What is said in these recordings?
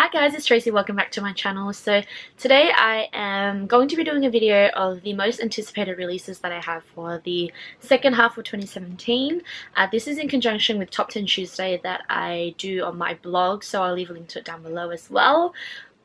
Hi guys, it's Tracy. Welcome back to my channel. So today I am going to be doing a video of the most anticipated releases that I have for the second half of 2017. This is in conjunction with Top 10 Tuesday that I do on my blog, so I'll leave a link to it down below as well.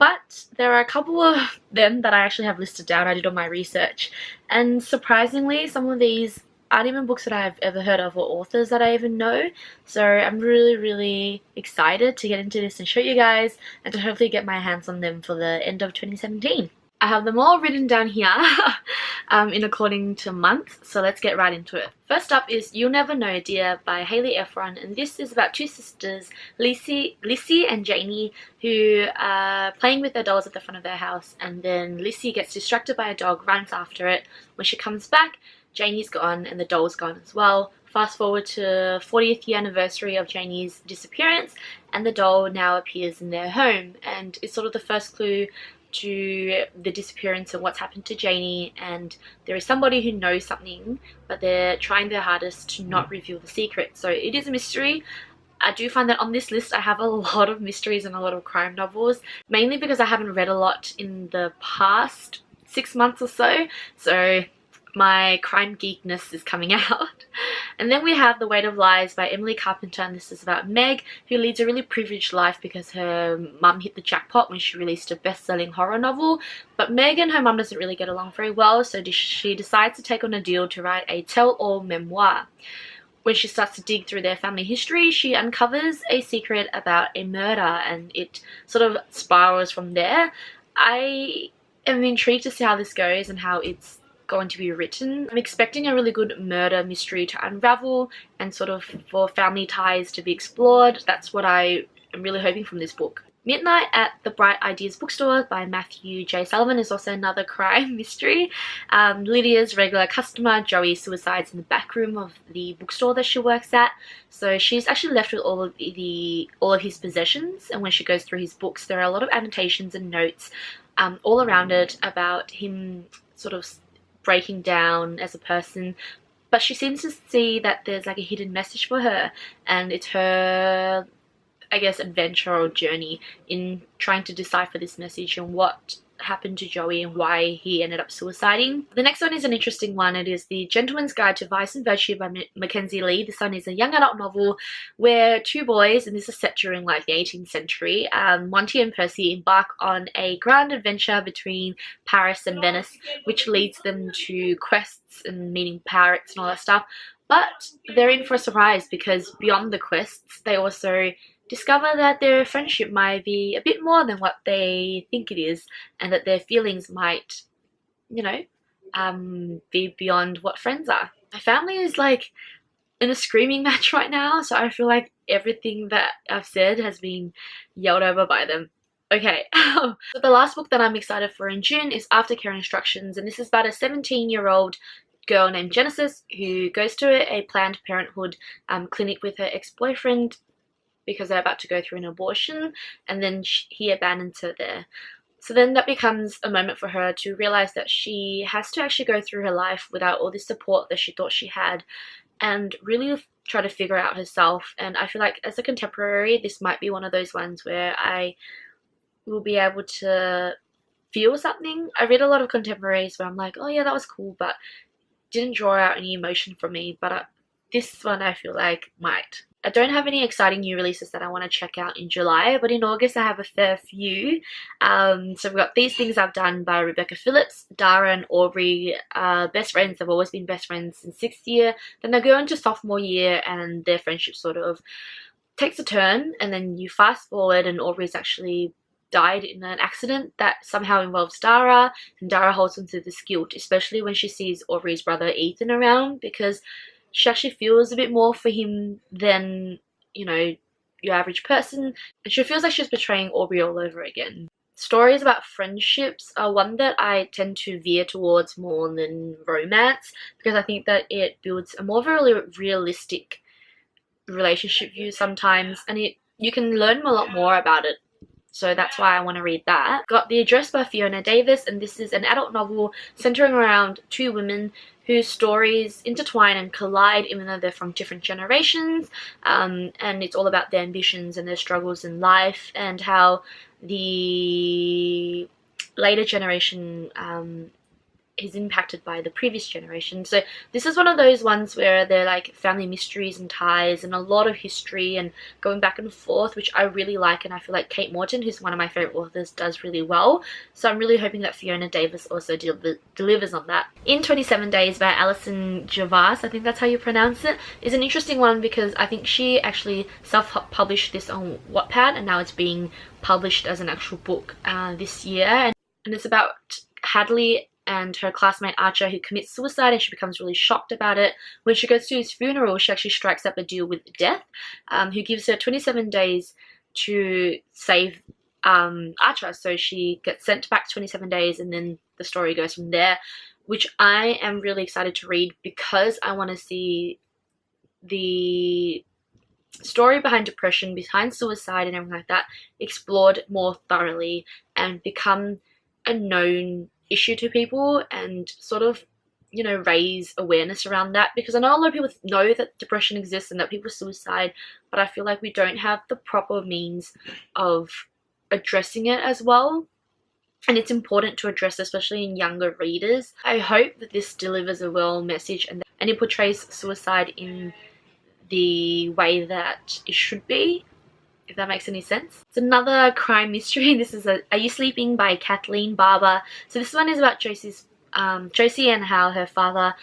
But there are a couple of them that I actually have listed down. I did all my research, and surprisingly some of these aren't even books that I've ever heard of or authors that I even know. So I'm really excited to get into this and show you guys and to hopefully get my hands on them for the end of 2017. I have them all written down here in according to month, so let's get right into it. First up is You'll Never Know Dear by Hayley Ephron, and this is about two sisters, Lissy and Janie, who are playing with their dolls at the front of their house, and then Lissy gets distracted by a dog, runs after it. When she comes back, Janie's gone and the doll's gone as well. Fast forward to 40th year anniversary of Janie's disappearance, and the doll now appears in their home, and it's sort of the first clue to the disappearance and what's happened to Janie. And there is somebody who knows something, but they're trying their hardest to not reveal the secret. So it is a mystery. I do find that on this list I have a lot of mysteries and a lot of crime novels, mainly because I haven't read a lot in the past 6 months or so. So my crime geekness is coming out. And then we have The Weight of Lies by Emily Carpenter, and this is about Meg, who leads a really privileged life because her mum hit the jackpot when she released a best-selling horror novel. But Meg and her mum doesn't really get along very well, so she decides to take on a deal to write a tell-all memoir. When she starts to dig through their family history, she uncovers a secret about a murder, and it sort of spirals from there. I am intrigued to see how this goes and how it's going to be written. I'm expecting a really good murder mystery to unravel and sort of for family ties to be explored. That's what I am really hoping from this book. Midnight at the Bright Ideas Bookstore by Matthew J. Sullivan is also another crime mystery. Lydia's regular customer, Joey, suicides in the back room of the bookstore that she works at. So she's actually left with all of his possessions, and when she goes through his books, there are a lot of annotations and notes all around it about him sort of breaking down as a person, but she seems to see that there's like a hidden message for her, and it's her, I guess, adventure or journey in trying to decipher this message and what happened to Joey and why he ended up suiciding. The next one is an interesting one. It is The Gentleman's Guide to Vice and Virtue by Mackenzie Lee. This one is a young adult novel where two boys, and this is set during like the 18th century, Monty and Percy embark on a grand adventure between Paris and Venice, which leads them to quests and meeting pirates and all that stuff. But they're in for a surprise because beyond the quests, they also discover that their friendship might be a bit more than what they think it is, and that their feelings might, you know, be beyond what friends are. My family is like in a screaming match right now, so I feel like everything that I've said has been yelled over by them. Okay, so the last book that I'm excited for in June is Aftercare Instructions, and this is about a 17-year-old girl named Genesis who goes to a Planned Parenthood clinic with her ex-boyfriend because they're about to go through an abortion, and then he abandons her there. So then that becomes a moment for her to realize that she has to actually go through her life without all this support that she thought she had, and really try to figure out herself. And I feel like as a contemporary, this might be one of those ones where I will be able to feel something. I read a lot of contemporaries where I'm like, oh yeah, that was cool, but didn't draw out any emotion from me. But this one I feel like might. I don't have any exciting new releases that I want to check out in July, but in August I have a fair few. So we've got These Things I've Done by Rebecca Phillips. Dara and Aubrey are best friends. They've always been best friends in 6th year. Then they go into sophomore year and their friendship sort of takes a turn, and then you fast forward and Aubrey's actually died in an accident that somehow involves Dara, and Dara holds on to this guilt, especially when she sees Aubrey's brother Ethan around, because she actually feels a bit more for him than, you know, your average person. And she feels like she's betraying Aubrey all over again. Stories about friendships are one that I tend to veer towards more than romance, because I think that it builds a more really realistic relationship view sometimes, and you can learn a lot more about it. So that's why I want to read that. Got The Address by Fiona Davis, and this is an adult novel centering around two women whose stories intertwine and collide even though they're from different generations, and it's all about their ambitions and their struggles in life, and how the later generation is impacted by the previous generation. So this is one of those ones where they're like family mysteries and ties and a lot of history and going back and forth, which I really like, and I feel like Kate Morton, who's one of my favorite authors, does really well. So I'm really hoping that Fiona Davis also delivers on that. In 27 Days by Alison Gervais, I think that's how you pronounce it, is an interesting one because I think she actually self-published this on Wattpad and now it's being published as an actual book this year, and it's about Hadley and her classmate Archer, who commits suicide, and she becomes really shocked about it. When she goes to his funeral, she actually strikes up a deal with Death, who gives her 27 days to save Archer. So she gets sent back 27 days and then the story goes from there, which I am really excited to read because I want to see the story behind depression, behind suicide and everything like that explored more thoroughly and become a known issue to people, and sort of, you know, raise awareness around that, because I know a lot of people know that depression exists and that people suicide, but I feel like we don't have the proper means of addressing it as well, and it's important to address, especially in younger readers. I hope that this delivers a well message and it portrays suicide in the way that it should be, if that makes any sense. It's another crime mystery. This is Are You Sleeping by Kathleen Barber. So this one is about Josie and how her father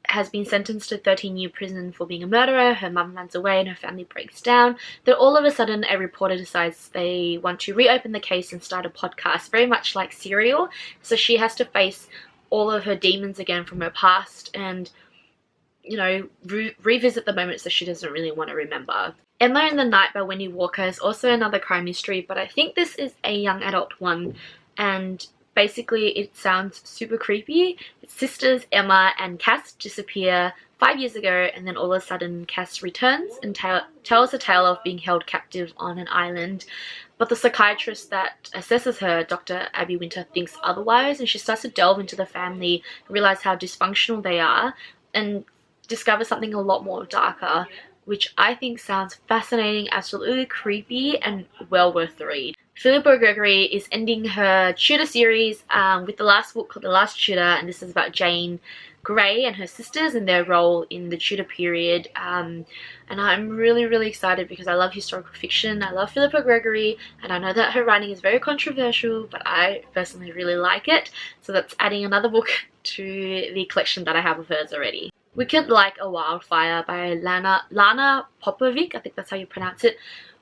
has been sentenced to 13-year prison for being a murderer. Her mum runs away and her family breaks down. Then all of a sudden a reporter decides they want to reopen the case and start a podcast, very much like Serial. So she has to face all of her demons again from her past and, you know, revisit the moments that she doesn't really want to remember. Emma in the Night by Wendy Walker is also another crime mystery, but I think this is a young adult one, and basically it sounds super creepy. Its sisters Emma and Cass disappear 5 years ago, and then all of a sudden Cass returns and tells a tale of being held captive on an island. But the psychiatrist that assesses her, Dr. Abby Winter, thinks otherwise, and she starts to delve into the family, realize how dysfunctional they are, and discover something a lot more darker, which I think sounds fascinating, absolutely creepy, and well worth the read. Philippa Gregory is ending her Tudor series with the last book called The Last Tudor, and this is about Jane Grey and her sisters and their role in the Tudor period. And I'm really excited because I love historical fiction. I love Philippa Gregory, and I know that her writing is very controversial, but I personally really like it. So that's adding another book to the collection that I have of hers already. Wicked Like a Wildfire by Lana Popovic, I think that's how you pronounce it,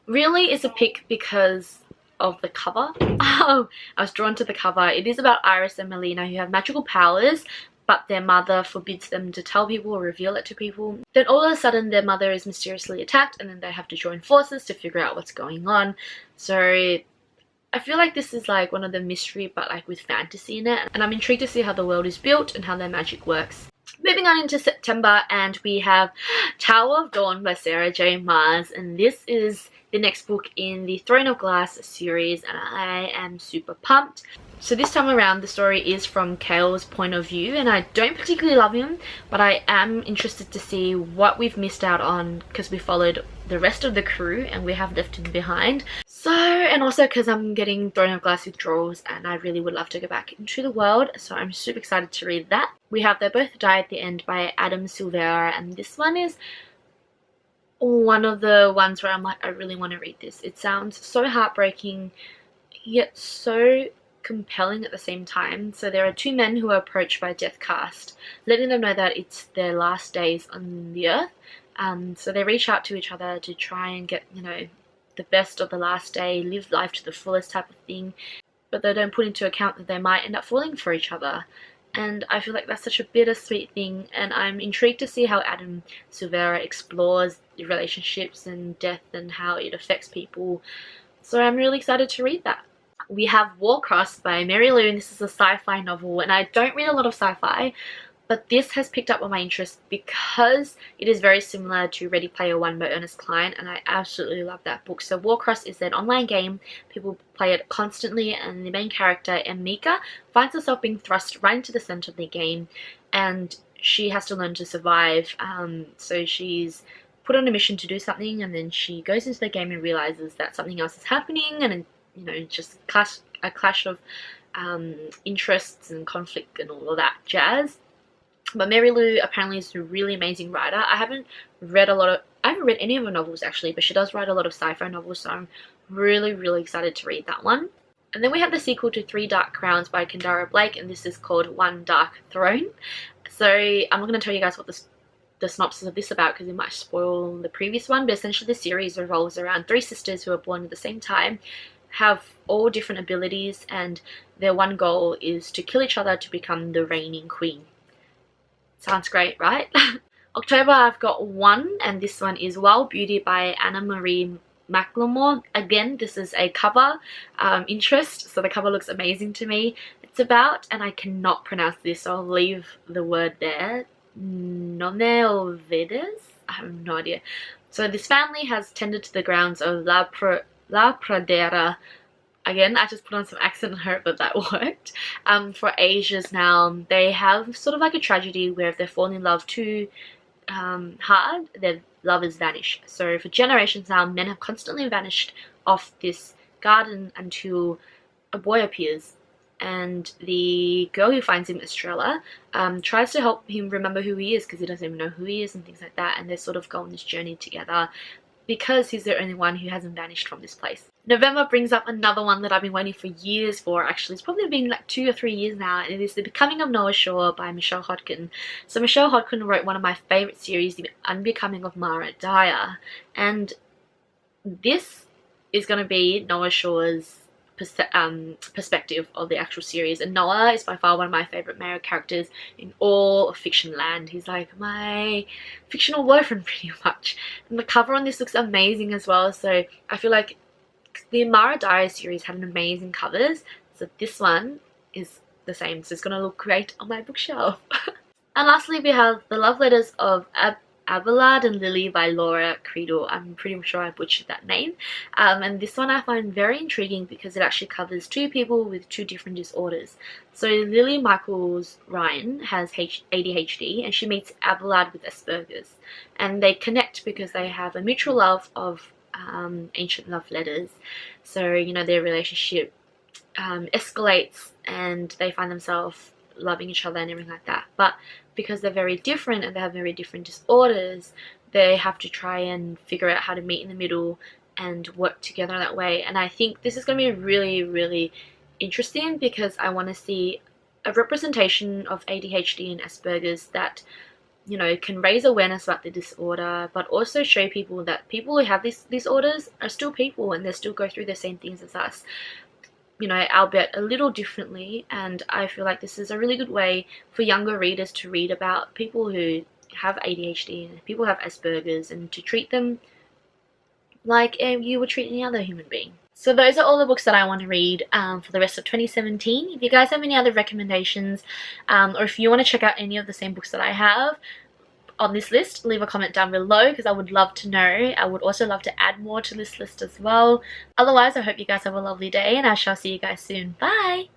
really is a pick because of the cover. I was drawn to the cover. It is about Iris and Melina, who have magical powers, but their mother forbids them to tell people or reveal it to people. Then all of a sudden their mother is mysteriously attacked, and then they have to join forces to figure out what's going on. So I feel like this is like one of the mystery, but like with fantasy in it, and I'm intrigued to see how the world is built and how their magic works. Moving on into September, and we have Tower of Dawn by Sarah J. Maas, and this is the next book in the Throne of Glass series, and I am super pumped. So this time around the story is from Cale's point of view, and I don't particularly love him, but I am interested to see what we've missed out on because we followed the rest of the crew and we have left him behind. So, and also because I'm getting Throne of Glass withdrawals and I really would love to go back into the world, so I'm super excited to read that. We have They Both Die at the End by Adam Silvera, and this one is one of the ones where I'm like, I really want to read this. It sounds so heartbreaking yet so compelling at the same time. So there are two men who are approached by a death cast, letting them know that it's their last days on the earth. So they reach out to each other to try and get, you know, the best of the last day, live life to the fullest type of thing, but they don't put into account that they might end up falling for each other. And I feel like that's such a bittersweet thing, and I'm intrigued to see how Adam Silvera explores the relationships and death and how it affects people. So I'm really excited to read that. We have Warcross by Mary Lou, and this is a sci-fi novel, and I don't read a lot of sci-fi, but this has picked up on my interest because it is very similar to Ready Player One by Ernest Cline, and I absolutely love that book. So Warcross is an online game. People play it constantly, and the main character, Emika, finds herself being thrust right into the center of the game, and she has to learn to survive. So she's put on a mission to do something, and then she goes into the game and realizes that something else is happening, and you know, just a clash of interests and conflict and all of that jazz. But Mary Lou apparently is a really amazing writer. I haven't read any of her novels actually, but she does write a lot of sci-fi novels, so I'm really, really excited to read that one. And then we have the sequel to Three Dark Crowns by Kendara Blake, and this is called One Dark Throne. So I'm not going to tell you guys what the synopsis of this is about because it might spoil the previous one, but essentially the series revolves around three sisters who are born at the same time, have all different abilities, and their one goal is to kill each other to become the reigning queen. Sounds great, right? October I've got one, and this one is Wild Beauty by Anna Marie McLemore. Again, this is a cover interest, so the cover looks amazing to me. It's about, and I cannot pronounce this, so I'll leave the word there, Noneovedes? I have no idea. So this family has tended to the grounds of La Pradera. Again, I just put on some accent and hope that worked. For ages now. They have sort of like a tragedy where if they fall in love too hard, their lovers vanish. So for generations now, men have constantly vanished off this garden until a boy appears. And the girl who finds him, Estrella, tries to help him remember who he is because he doesn't even know who he is and things like that. And they sort of go on this journey together because he's the only one who hasn't vanished from this place. November brings up another one that I've been waiting for years for, actually. It's probably been like 2 or 3 years now, and it is The Becoming of Noah Shaw by Michelle Hodkin. So Michelle Hodkin wrote one of my favourite series, The Unbecoming of Mara Dyer, and this is going to be Noah Shaw's perspective of the actual series. And Noah is by far one of my favourite male characters in all of fiction land. He's like my fictional boyfriend pretty much. And the cover on this looks amazing as well, so I feel like the Mara Dyer series had an amazing covers, so this one is the same, so it's going to look great on my bookshelf. And lastly we have The Love Letters of Abelard and Lily by Laura Creedle. I'm pretty sure I butchered that name. And this one I find very intriguing because it actually covers two people with two different disorders. So Lily Michaels Ryan has ADHD and she meets Abelard with Asperger's. And they connect because they have a mutual love of ancient love letters. So, you know, their relationship escalates and they find themselves loving each other and everything like that. But because they're very different and they have very different disorders, they have to try and figure out how to meet in the middle and work together that way. And I think this is going to be really, really interesting because I want to see a representation of ADHD and Asperger's that, you know, can raise awareness about the disorder, but also show people that people who have these disorders are still people and they still go through the same things as us, you know, albeit a little differently. And I feel like this is a really good way for younger readers to read about people who have ADHD and people who have Asperger's and to treat them like you would treat any other human being. So those are all the books that I want to read for the rest of 2017. If you guys have any other recommendations or if you want to check out any of the same books that I have on this list, leave a comment down below because I would love to know. I would also love to add more to this list as well. Otherwise, I hope you guys have a lovely day and I shall see you guys soon. Bye!